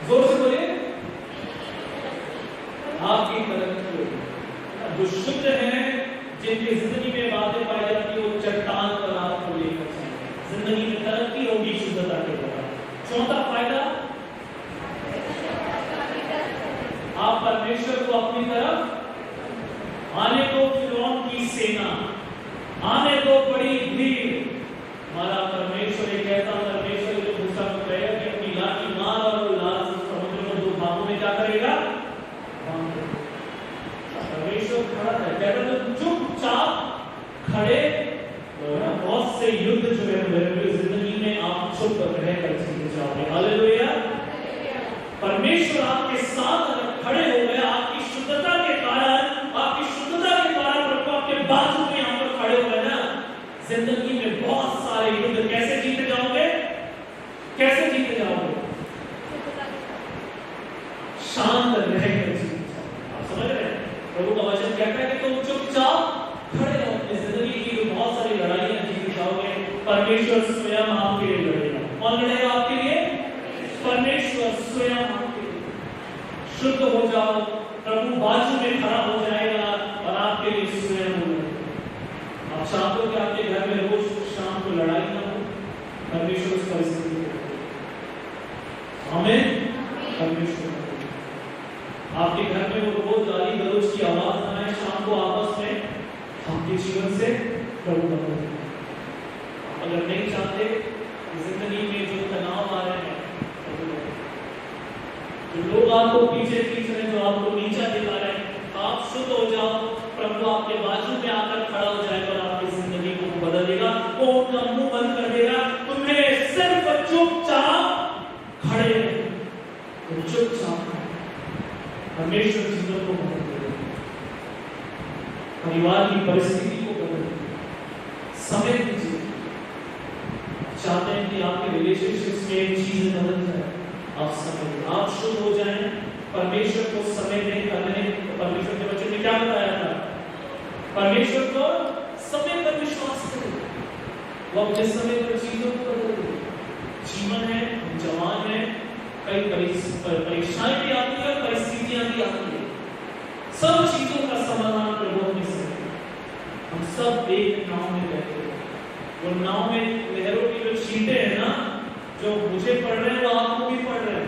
S1: जोर से बोलिए। आपकी तरक्की होगी। जो शुद्ध है, जिनकी जिंदगी में बातें पाई जाती है, वो चट्टान पर आपको लेकर चलेंगे। जिंदगी में तरक्की होगी शुद्धता के द्वारा। चौथा फायदा, आप परमेश्वर को अपनी तरफ आने दो, फिरौन की सेना आने दो, बड़ी भीड़। हमारा परमेश्वर एक कहता परमेश्वर जो मूसा को कहेगा कि अपनी लाठी मार और वो लाल समुद्र को 2 भागों में क्या करेगा? परमेश्वर खड़ा है, कहता तो चुपचाप खड़े। बहुत से युद्ध जो है मेरे जिंदगी में आप चुप रहकर जीते जाओगे। हालेलुया। परमेश्वर आपके साथ अगर खड़े हो गए, आपकी शुद्धता के कारण, प्रभु आपके बाजू में यहाँ पर खड़े हो गए ना, जिंदगी में बहुत सारे युद्ध कैसे जीते जाओगे? कैसे जीते जाओगे? शांत रहकर जीते जाओगे। आप समझ रहे हैं? प्रभु का वचन कहता है कि तुम चुपचाप खड़े रहो। अपनी जिंदगी की जो बहुत सारी लड़ाइयां जीत जाओगे, परमेश्वर स्वयं आपके लिए लड़ेगा। कौन लड़ेगा आपके लिए? परमेश्वर स्वयं आपके लिए। शुद्ध हो जाओ, प्रभु बाजू में खड़ा हो जाएगा और आपके लिए स्वयं लड़ेगा। आप चाहते हो कि आपके घर में रोज शाम को लड़ाई ना हो? परमेश्वर उस परिस्थिति को आमीन। परमेश्वर आपके घर में वो रोज गाली गलौज की आवाज ना आए शाम को आपस में, आपके जीवन से प्रभु का भजन। अगर नहीं चाहते जिंदगी में जो तनाव आ रहे हैं, जो लोग आपको पीछे खींच रहे हैं, जो आपको नीचा दिखा रहे हैं, आप शुद्ध हो जाओ, प्रभु आपके बाजू में आकर खड़ा हो जाएगा और आपकी जिंदगी को बदल देगा। वो उनका मुंह बंद कर देगा। तुम्हें सिर्फ चुपचाप खड़े रहना, चुपचाप। परमेश्वर जीवन को बदल देगा, परिवार की परिस्थिति को बदल देगा। समय दीजिए। चाहते हैं कि आपके रिलेशनशिप्स में चीजें बदल जाए, आप समय, आप शुद्ध हो जाएं, परमेश्वर को समय दें। परमेश्वर के वचन में क्या बताया था? परमेश्वर को समय पर विश्वास करें, वो अपने समय पर चीजों को बदल दें। जीवन है, जवान है, कई परीक्षाएं भी आती है, परिस्थितियां भी आती है। सब चीजों का समाधान प्रभु में से। हम सब एक नाव में रहते हैं। वो नाव में लहरों की जो छींटे हैं ना, जो मुझे पढ़ रहे हैं वो आपको भी पढ़ रहे हैं,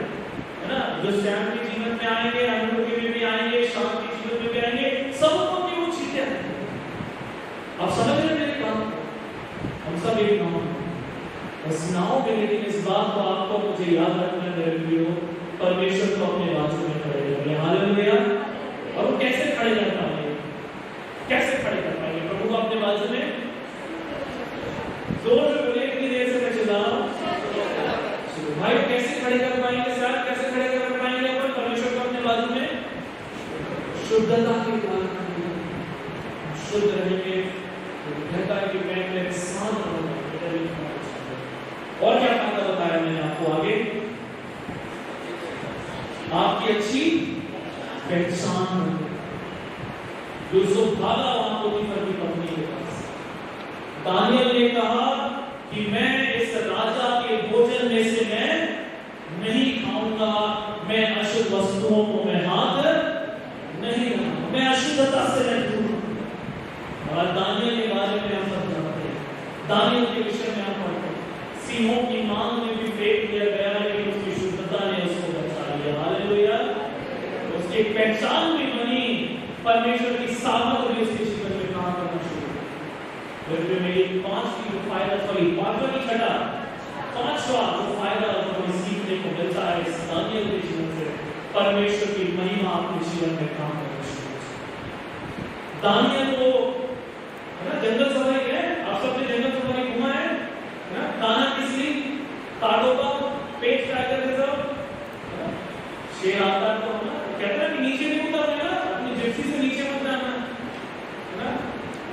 S1: है ना? जो श्याम के जीवन में आएंगे, हम लोग के भी बस नाव में, लेकिन इस बात को आपको मुझे याद रखना है मेरे प्रियो, परमेश्वर को अपने बाजू में खड़े कर, हालेलुया। और वो कैसे खड़े कर पाएंगे, कैसे खड़े कर पाएंगे प्रभु को अपने बाजू में? जोर से बोले, इतनी देर से मैं चिल्ला रहा हूं भाई, कैसे खड़े कर पाएंगे सर, कैसे खड़े कर पाएंगे अपन परमेश्वर को अपने बाजू में? शुद्धता के द्वारा शुद्ध रहेंगे, कहता है कि मैं मेरे साथ रहूंगा। और क्या फायदा बताया मैंने आपको आगे? आपकी अच्छी पहचान, जो भागा वहां को की पत्नी के पास। दानियल ने कहा कि मैं इस राजा के भोजन में से मैं नहीं खाऊंगा, मैं अशुद्ध वस्तुओं को मैं हाथ नहीं लगाऊंगा, मैं अशुद्धता से नहीं दूंगा। और दानियल के बारे में हम सब जानते हैं, दानियल के विषय में हम पढ़ते हैं, सिंहों की मांग में भी फेंक दिया गया, लेकिन उसकी शुद्धता ने उसको बचा लिया, हालेलुया। उसकी पहचान भी बनी, परमेश्वर की सामर्थ भी उसके जीवन में काम करना शुरू हुआ। फिर मेरी पांचवा जो फायदा हमें सीखने को मिलता है इस दानियल के जीवन से, परमेश्वर की महिमा आपके जीवन में काम करना शुरू हुआ। दानियल को जंगल सफारी है, आप सबने जंगल सफारी घुमा है ना? काना किसली, ताड़ोबा, पेट टाइगर रिजर्व, शेर आता है तो ना कहता है कि नीचे नहीं उतरना है, अपनी जिप्सी से नीचे मत जाना है ना?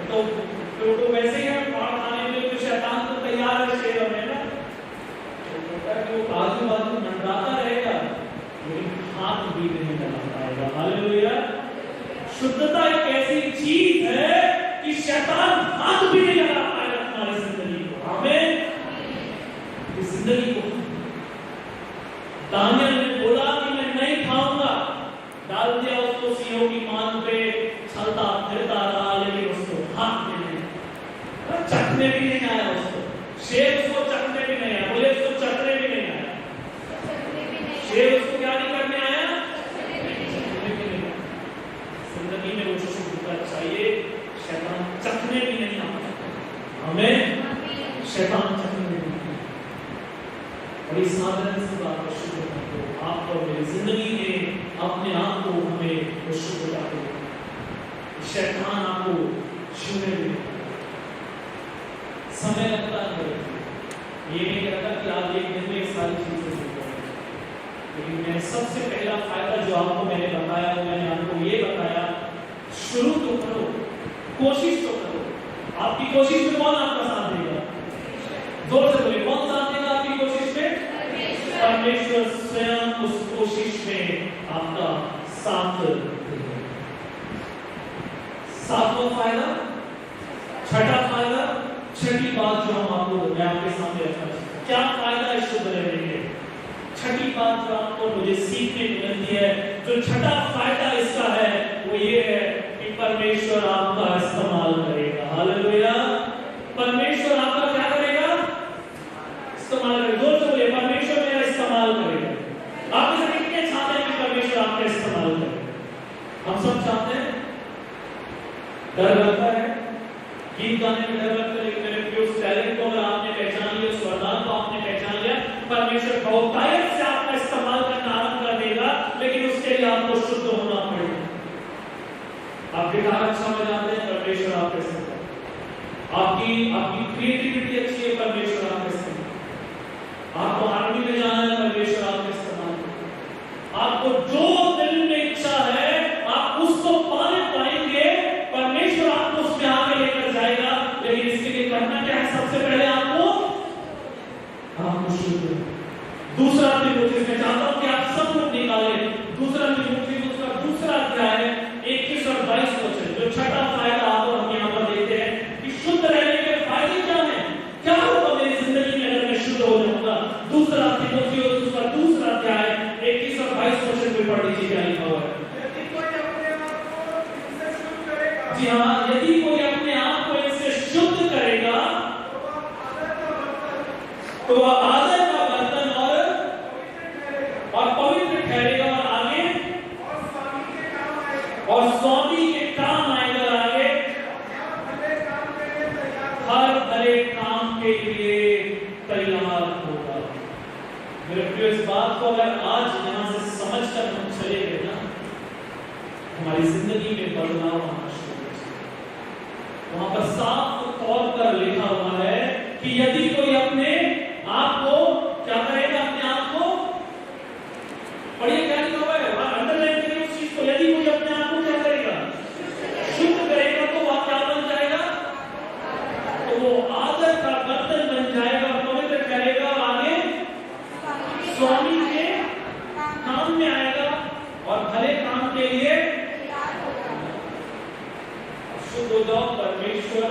S1: तो वैसे ही है, मार खाने के लिए तो शैतान तो तैयार है शेर में ना, तो कहता है कि वो आजू बाजू मंडराता रहेगा लेकिन हाथ भी नहीं लगा पाएगा, हालेलुया। शुद्धता एक ऐसी चीज है कि शैतान हाथ भी नहीं लगा पाएगा तुम्हारी जिंदगी को, आमीन। इस जिंदगी को दानियल ने बोला कि मैं नहीं खाऊंगा, डाल दिया उसको सिंहों की मांग पे, चलता फिरता रहा, लेकिन उसको हाथ में नहीं, चखने भी नहीं आया उसको, शेर उसको चखने भी नहीं आया, बोले उसको चखने भी नहीं आया, शेर उसको क्या नहीं करने आया, जिंदगी में वो शुद्धता चाहिए, शैतान चखने भी नहीं आता, हमें शैतान चखने भी नहीं आता। बड़ी साधारण सी बात है, शुद्धता को आप और मेरी जिंदगी में अपने आप को हमें वो शुद्धता को, शैतान आपको छूने भी समय लगता है, ये नहीं कहता कि आप एक दिन में सारी चीजें सीख जाएंगे, लेकिन मैं सबसे पहला फायदा जो आपको मैंने बताया वो मैंने आपको ये बताया, शुरू तो करो, कोशिश तो करो। आपकी कोशिश में कौन आपका साथ देगा? जोर से बोलिए, कौन साथ देगा आपकी कोशिश में? परमेश्वर स्वयं उस कोशिश में आपका साथ देगा। सातवां फायदा, छठा फायदा, छठी बात जो हम आपको मैं आपके सामने रखना चाहता हूं, क्या फायदा है शुद्ध रहने के? छठी बात जो आपको मुझे सीखने को मिलती है, जो छठा फायदा इसका है वो ये है कि परमेश्वर आपका इस्तेमाल करेगा, हालेलुया। परमेश्वर आपका क्या करेगा? इस्तेमाल करेगा। जोर से बोलिए, परमेश्वर मेरा इस्तेमाल करेगा। आप इसे कितने चाहते हैं कि परमेश्वर आपका इस्तेमाल करे? हम सब चाहते हैं, डर लगता है, गीत गाने में डर लगता है, लेकिन मेरे प्रिय उस टैलेंट को अगर आपने पहचान लिया, उस वरदान को आपने पहचान लिया, परमेश्वर बहुतायत से आपका इस्तेमाल करना आरंभ कर देगा, लेकिन उसके लिए आपको शुद्ध होना पड़ेगा। आप गिटार अच्छा बजाते हैं, परमेश्वर आपका इस्तेमाल, आपकी क्रिएटिविटी अच्छी है, परमेश्वर आपका इस्तेमाल, आपको आर्मी में जाना है, परमेश्वर आपका इस्तेमाल, आपको जो दिल में इच्छा है आप उसको पाने पाएंगे, परमेश्वर आपको उसमें आगे लेकर जाएगा। लेकिन इसके लिए करना क्या है? सबसे पहले आपको शुद्ध। दूसरा तीमुथियुस में चाहता हूं कि आप सब लोग निकालें, दूसरा तीमुथियुस उसका दूसरा अध्याय है, 21 और 22 वचन, जो छठा फायदा आपको हम यहाँ पर देखते हैं कि शुद्ध रहने के फायदे क्या हैं, क्या होगा मेरी जिंदगी में अगर मैं शुद्ध हो जाऊंगा। दूसरा तीमुथियुस उसका दूसरा अध्याय 21 और 22 वचन में पढ़ लीजिए क्या लिखा हुआ है। जी हाँ, यदि कोई अपने आप को इससे शुद्ध करेगा तो वह आदर का बर्तन और पवित्र ठहरेगा, और आगे और स्वामी के काम आएगा, आगे हर भले काम के लिए तैयार मेरे प्रिय, इस बात को अगर आज यहाँ से समझ कर हम चले गए ना, हमारी जिंदगी में बदलाव आना शुरू हो जाएगा। वहां पर साफ तौर पर लिखा हुआ है कि यदि कोई अपने आप को क्या करेगा, अपने आप को पढ़िए क्या लिखा हुआ है, अंडरलाइन करिए उस चीज को। यदि कोई अपने आप को क्या करेगा, शुद्ध करेगा, तो वह क्या बन जाएगा, तो वो आदर का बर्तन बन जाएगा, पवित्र करेगा, आगे स्वामी के काम में आएगा और भले काम के लिए शुद्ध हो जाओ। परमेश्वर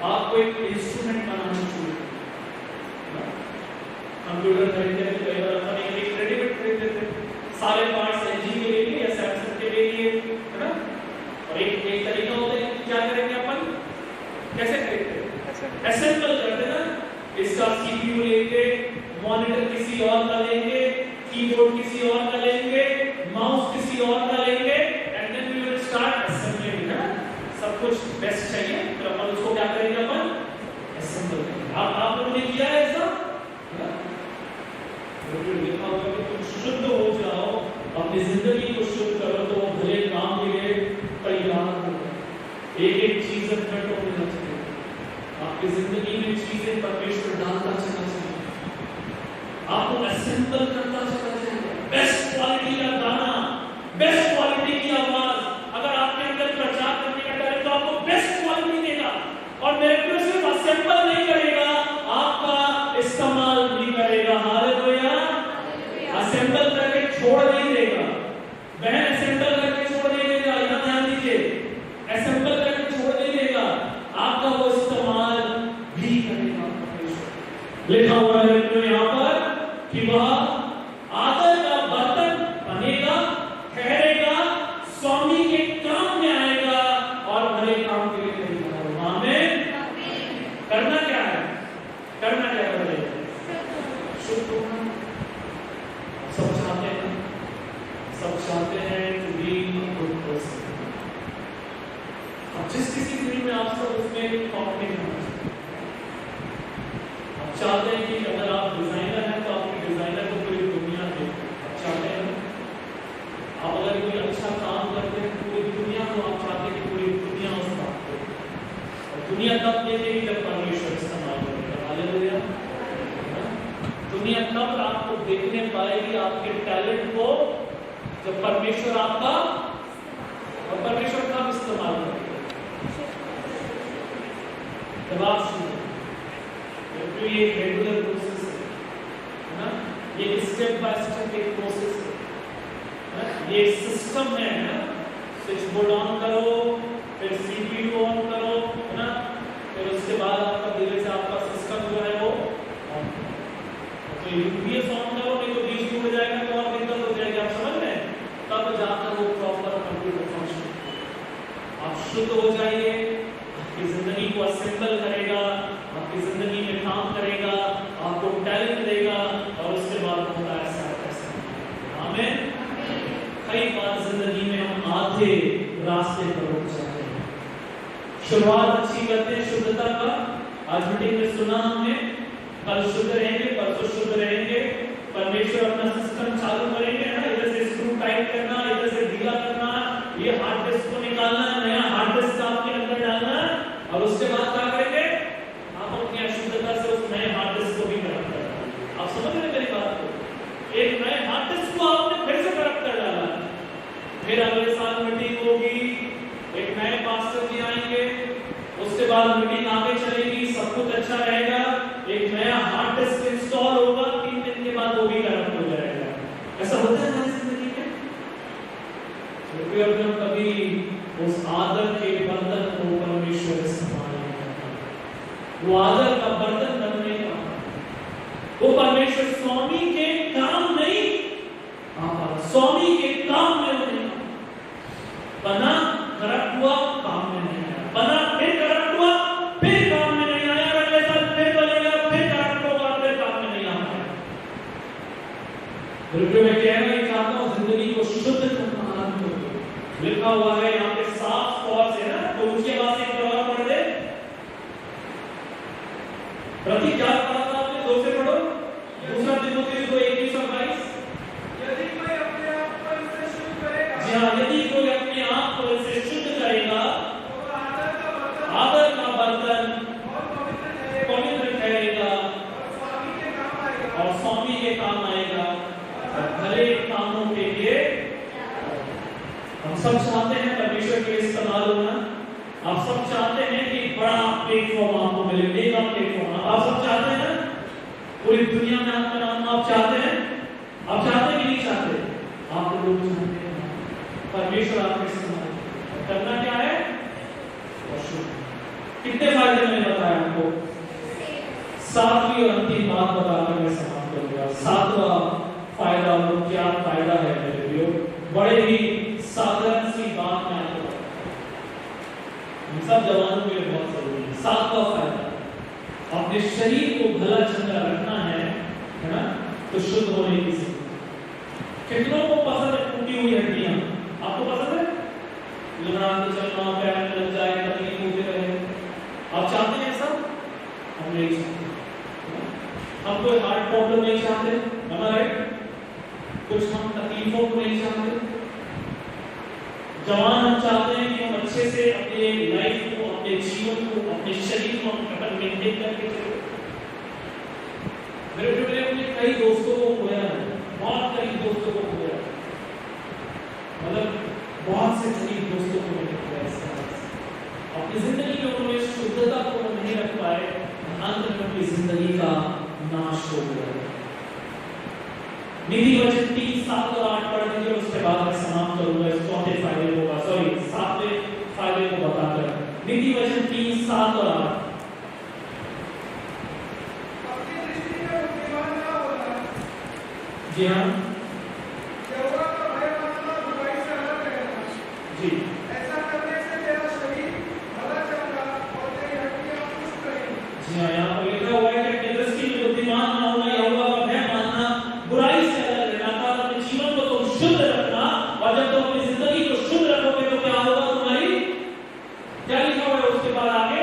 S1: आपको एक इंस्ट्रूमेंट बनाना शुरू करेगा। कंप्यूटर खरीदते हैं तो कई बार अपन एक रेडीमेड खरीद लेते हैं, सारे पार्ट्स एलजी के लिए या सैमसंग के लिए, है ना। और एक तरीका होता है, क्या करेंगे अपन, कैसे खरीदते हैं, असेंबल करते हैं ना। इसका सीपीयू लेंगे, मॉनिटर किसी और का लेंगे, कीबोर्ड किसी और का लेंगे, माउस किसी और का लेंगे, and then we will start assembling, है ना। सब कुछ बेस्ट चाहिए, फिर अपन उसको क्या करेंगे, अपन असेंबल करेंगे। आप लोगों ने किया है ऐसा, लिखा हुआ कि तुम शुद्ध हो जाओ, अपनी जिंदगी को शुद्ध करो, तो वो भले काम के लिए तैयार हो। एक एक चीज फिट होना चाहिए आपकी जिंदगी में, चीजें परमेश्वर डालता चलना चाहिए, आपको असेंबल करता चलना चाहिए। बेस्ट क्वालिटी का गाना, बेस्ट क्वालिटी की आवाज, अगर आपके अंदर प्रचार करने का टैलेंट, तो आपको बेस्ट क्वालिटी देगा। और मेरे को सिर्फ असेंबल नहीं करेगा, आपका इस्तेमाल भी करेगा। हालेलुया। असेंबल करके छोड़ नहीं देगा, बहन असेंबल करके छोड़ नहीं देगा, यहां ध्यान दीजिए, असेंबल करके छोड़ नहीं देगा, आपका वो इस्तेमाल भी करेगा। लिखा हुआ है यहाँ पर कि वह आदर का बर्तन बनेगा, ठहरेगा, स्वामी के काम में आएगा और भले काम के लिए करेगा। आमीन। करना क्या है, करना क्या है, शुद्ध होना। सब चाहते हैं, सब चाहते हैं कि भी गुड पर्सन। अब जिस किसी फील्ड में आप सब उसमें कॉम्पिटिशन होना चाहिए। आप चाहते हैं कि अगर आप डिजाइनर हैं तो आपके डिजाइनर को पूरी दुनिया देखे। आप चाहते हैं, आप अगर कोई अच्छा काम करते हैं तो पूरी दुनिया को आप चाहते हैं कि पूरी दुनिया उस बात को, और दुनिया तब देखेगी जब परमेश्वर इस्तेमाल करेगा। हालेलुया। दुनिया तब आपको देखने पाएगी, आपके टैलेंट को, जब परमेश्वर आपका, और परमेश्वर कब इस्तेमाल करेगा, जब आप सुने। तो ये रेगुलर प्रोसेस है ना, ये स्टेप बाय स्टेप एक प्रोसेस है, ये सिस्टम है ना। स्विच बोर्ड ऑन करो, फिर सीपीयू ऑन करो, है ना, फिर उसके बाद आपका धीरे से आपका सिस्टम जो है वो ऑन करो। तो यूपीएस ऑन करो, नहीं तो बीच में हो जाएगा तो और दिक्कत हो जाएगी। आप समझ रहे हैं, तब जाकर वो प्रॉपर कंप्यूटर फंक्शन। आप शुद्ध हो जाइए, आपकी जिंदगी को असेंबल करेगा, आपकी जिंदगी में काम करेगा, आपको टैलेंट देगा, और उसके बाद होगा ऐसा ऐसा। आमीन। कई बार जिंदगी में हम आधे रास्ते पर रुक जाते हैं। शुरुआत अच्छी करते हैं शुद्धता का, आज मीटिंग में सुना हमने, कल शुद्ध रहेंगे, परसों शुद्ध रहेंगे, परमेश्वर अपना सिस्टम चालू करेंगे, है ना। इधर से स्क्रू टाइट करना, इधर से ढीला करना, ये हार्ड डिस्क को निकालना, नया हार्ड डिस्क आपके अंदर डालना, और उसके बाद क्या करेंगे, आप अपनी अशुद्धता से उस नए हार्ड डिस्क को भी खराब कर डालेंगे। आप समझ रहे हैं मेरी बात को, एक नए हार्ड डिस्क को आपने फिर से खराब कर डाला, फिर अगले साल मीटिंग होगी, एक नए पास्टर जी आएंगे, उसके बाद मीटिंग आगे चलेगी, सब कुछ अच्छा रहेगा, एक नया हार्ड डिस्क इंस्टॉल होगा, 3 दिन के बाद वो भी खराब हो जाएगा। ऐसा होता है हमारी जिंदगी में। तो हम कभी उस आदर के बर्तन को परमेश्वर इस्तेमाल नहीं करता, वो आदर का बर्तन बनने का, वो परमेश्वर स्वामी के काम नहीं आता, स्वामी के काम में होने का। बना करप्ट हुआ, काम में नहीं आया, बना फिर करप्ट हुआ, फिर काम में नहीं आया, अगले साल फिर बनेगा, फिर करप्ट होगा, फिर काम में नहीं आता। बिल्कुल मैं कहना ही चाहता हूँ, जिंदगी को शुद्ध करना आरंभ करो। लिखा हुआ है यहाँ पे साफ तौर से ना, तो उसके बाद एक और पढ़ दे, प्रति क्या पढ़ा था आपने, 2 से पढ़ो, दूसरा तिमोथी 2:21 सब चाहते हैं परमेश्वर के इस्तेमाल होना। आप सब चाहते हैं कि बड़ा प्लेटफॉर्म आपको मिले, मेगा प्लेटफॉर्म। आप सब चाहते हैं ना, पूरी दुनिया में आपका नाम आप चाहते हैं? आप चाहते कि नहीं चाहते? आप लोग चाहते हैं परमेश्वर आपके इस्तेमाल करना। क्या है? कितने फायदे मैंने बताया आपको? सातवीं और अंतिम बात बताकर मैं समाप्त करूंगा। सातवां फायदा, वो क्या फायदा है मेरे लिए? बड़े ही साधारण सी बात मैं आपको हम सब जवानों के लिए बहुत जरूरी है। सातवां फायदा, अपने शरीर को भला चंगा रखना है ना, तो शुद्ध होने की जरूरत। कितनों को पसंद है टूटी हुई हड्डियां? आपको पसंद है? लगा के चलना, पैर में लग जाए, तकलीफ होती रहे। आप चाहते हैं सब? हम नहीं चाहते। हम कोई हार्ट प्रॉब्लम नहीं चाहते, हमारे कुछ हम तकलीफों को नहीं चाहते। जवान हम चाहते हैं कि हम अच्छे से अपने लाइफ को, अपने जीवन को, अपने शरीर को हम मेंटेन करके चले। मेरे बेटे ने अपने कई दोस्तों को खोया है, बहुत कई दोस्तों को खोया, मतलब बहुत से करीब दोस्तों को मैंने खोया इस तरह से। अपनी जिंदगी में उन्होंने शुद्धता को नहीं रख पाए, अंत में अपनी जिंदगी का नाश हो गया। नीति वचन 3, 7 और 8 पढ़ लीजिए, उसके बाद मैं समाप्त करूंगा इस चौथे फायदे को, सातवें फायदे को बताकर। नीति वचन 3, 7 और 8। जी हाँ, जी
S2: ऐसा करने से तेरा शरीर भला चंगा और तेरी हड्डियां पुष्ट रहेंगी।
S1: जी हाँ, यहाँ पर लिखा हुआ है कि अपनी दृष्टि में बुद्धिमान ना होना, यहोवा का भय मानना, बुराई से अलग रहना, अपने जीवन को तुम शुद्ध रखना। और जब तुम अपनी जिंदगी को शुद्ध रखोगे तो क्या होगा तुम्हारी? क्या लिखा हुआ है उसके बाद आगे?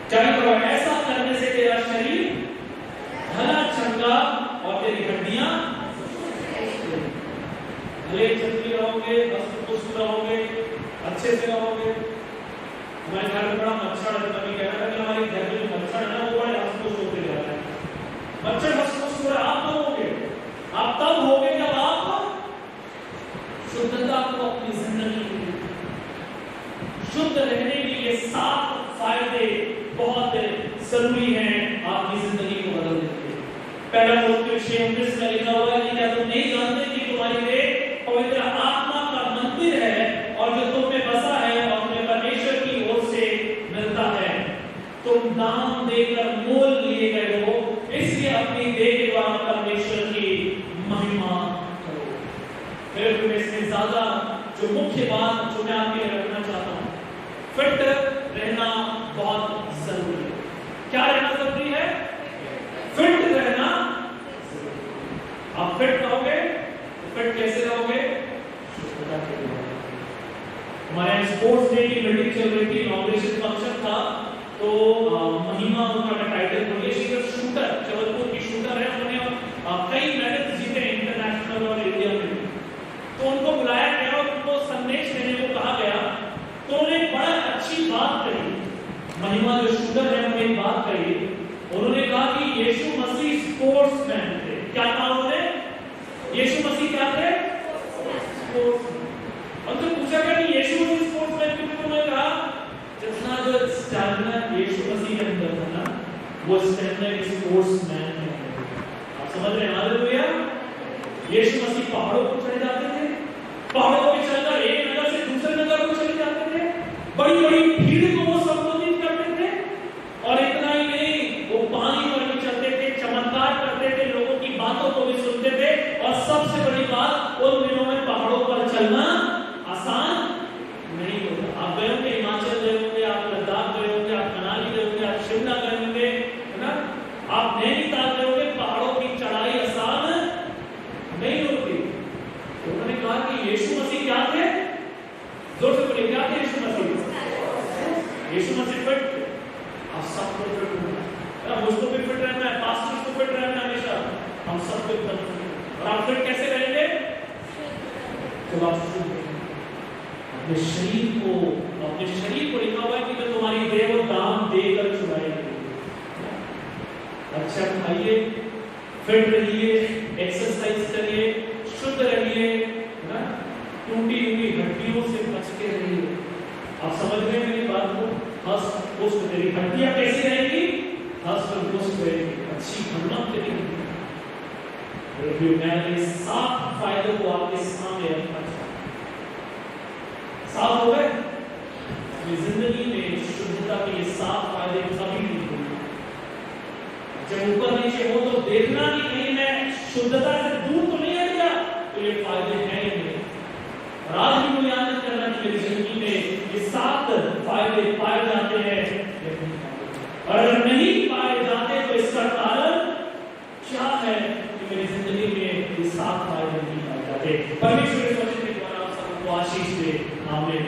S1: क्या लिखा हुआ है? ऐसा करने से तेरा शरीर भला चंगा और तेरी हड्डियां भले चंगी रहोगे, हष्ट-पुष्ट रहोगे, अच्छे से रहोगे। हमारे घर में बड़ा मच्छर है, कभी कहना था कि हमारे घर में मच्छर है ना, वो बड़े हष्ट-पुष्ट होते जा रहे हैं। मच्छर हष्ट-पुष्ट हो रहे, आप कब होगे? आप तब होगे जब आप शुद्धता को अपनी जिंदगी में, शुद्ध रहने के लिए 7 फायदे बहुत जरूरी हैं आपकी जिंदगी को बदलने के लिए। पहला कोरिन्थियों 6:19 में लिखा हुआ है कि क्या तुम नहीं जानते कि तुम्हारी देह पवित्र आत्मा का मंदिर है और जो तुम में बसा है और तुम्हें परमेश्वर की ओर से मिलता है। तुम दाम देकर मोल लिए गए हो, इसलिए अपनी देह के द्वारा परमेश्वर की महिमा करो। मेरे प्रिय, इसमें ज्यादा जो मुख्य बात जो मैं आपके लिए रखना चाहता हूँ, फिट रहना बहुत जरूरी है। क्या रहना जरूरी है? फिट रहना। आप फिट रहोगे तो फिट कैसे रहोगे? हमारे स्पोर्ट्स डे की मीटिंग चल रही थी, इनॉग्रेशन फंक्शन था, तो महिमा उनका टाइटल शूटर, जबलपुर की शूटर है, उन्होंने कई मेडल जीते इंटरनेशनल और इंडिया में। तो उनको बुलाया गया और उनको संदेश देने को कहा गया। तो उन्होंने बड़ा अच्छी बात कही, महिमा जो शूटर है उन्होंने एक बात कही। उन्होंने कहा कि यीशु मसीह स्पोर्ट्समैन थे। क्या कहा उन्होंने? यीशु मसीह क्या थे? स्पोर्ट्समैन। और तो पूछा गया कि यीशु मसीह स्पोर्ट्समैन क्यों? उन्होंने कहा जितना जो स्टैमिना यीशु मसीह के अंदर था ना, वो स्टैमिना एक स्पोर्ट्समैन में है। आप समझ रहे हैं? हालेलुया। यीशु मसीह पहाड़ों पर चढ़ जाते थे, पहाड़ों पर चढ़कर एक नगर से दूसरे नगर को चले जाते थे, बड़ी बड़ी भीड़ को वो संबोधित करते थे। और इतना ही नहीं, वो पानी पर भी चलते थे, चमत्कार करते थे, लोगों की बातों को भी सुनते थे। और सबसे बड़ी बात, उन दिनों में पहाड़ों पर चलना आसान नहीं होता। आप गए होंगे, हिमाचल गए होंगे, आप लद्दाख गए होंगे, आप मनाली गए होंगे, आप शिमला गए होंगे, है ना, आप नैनीताल गए होंगे, पहाड़ों की चढ़ाई आसान नहीं होती। तो उन्होंने कहा कि यीशु मसीह क्या थे? जोर से बोलिए, क्या थे यीशु मसीह? यीशु मसीह फिट थे। आप सबको फिट रहना है, मुझको भी फिट रहना है, पास्टर्स को फिट रहना है हमेशा, हम सबको फिट रहना है। और आप फिट कैसे रहेंगे? जब आप अपने शरीर को लिखा हुआ है कि मैं तुम्हारी देह और दाम देकर छुड़ाएंगे। अच्छा खाइए, फिट रहिए, एक्सरसाइज करिए, शुद्ध रहिए, है ना, टूटी हुई हड्डियों से बच के रहिए। आप समझ रहे हैं मेरी बात को? हस्त पुष्ट तेरी हड्डियां कैसी रहेगी? हस्त पुष्ट रहेगी, अच्छी घमंड रहेगी। मैं इस 7 फायदों को आपके सामने रखना चाहता हूं। 7 हो गए? अपनी जिंदगी में शुद्धता के ये 7 फायदे कभी नहीं भूलना। जब ऊपर नीचे हो तो देखना कि कहीं मैं शुद्धता से दूर तो नहीं हट गया, तो ये फायदे हैं ही नहीं। और आज भी मूल्यांकन करना कि मेरी जिंदगी में ये 7 फायदे पाए जाते हैं, और अगर नहीं पाए जाते तो इसका कारण क्या है कि मेरी जिंदगी में ये 7 फायदे नहीं पाए जाते। परमेश्वर के वचन के द्वारा आप सबको आशीष दे। आमीन।